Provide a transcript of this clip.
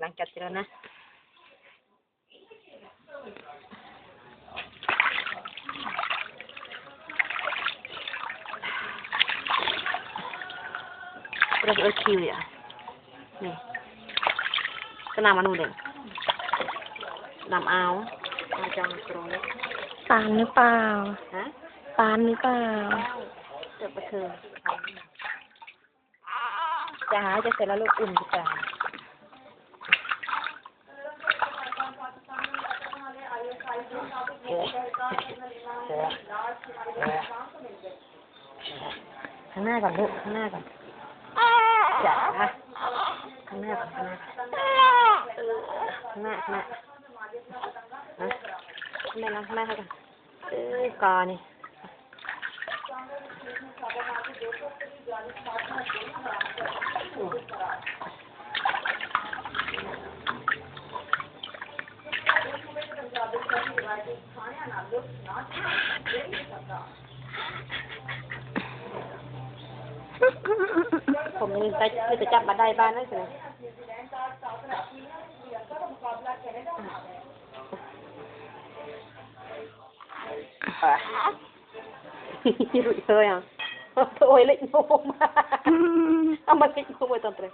หลังจัดแล้วนะเราจะเอาคิวอ่ะนี่ก็นำมาดูเด็กนำเอาจังตรงนี้ปานหรือเปล่าฮะปานหรือเปล่าเดี๋ยวไปคืนจะหาจะเสร็จแล้วลูกอุ่นดีกว่าข้างหน้าก่อนลูกข้างหน้าก่อนจ๋าข้างหน้าก่อนข้างหน้าข้างหน้าข้างหน้านะข้างหน้าข้างหน้าเขาก่อนกอนี่ผมนี่จะจับมาได้บ้านนั่นสิรุ่ยเลยอ่ะโอ้ยเล็กโง่มากเอามาเล็กโง่ไปตอนเตะ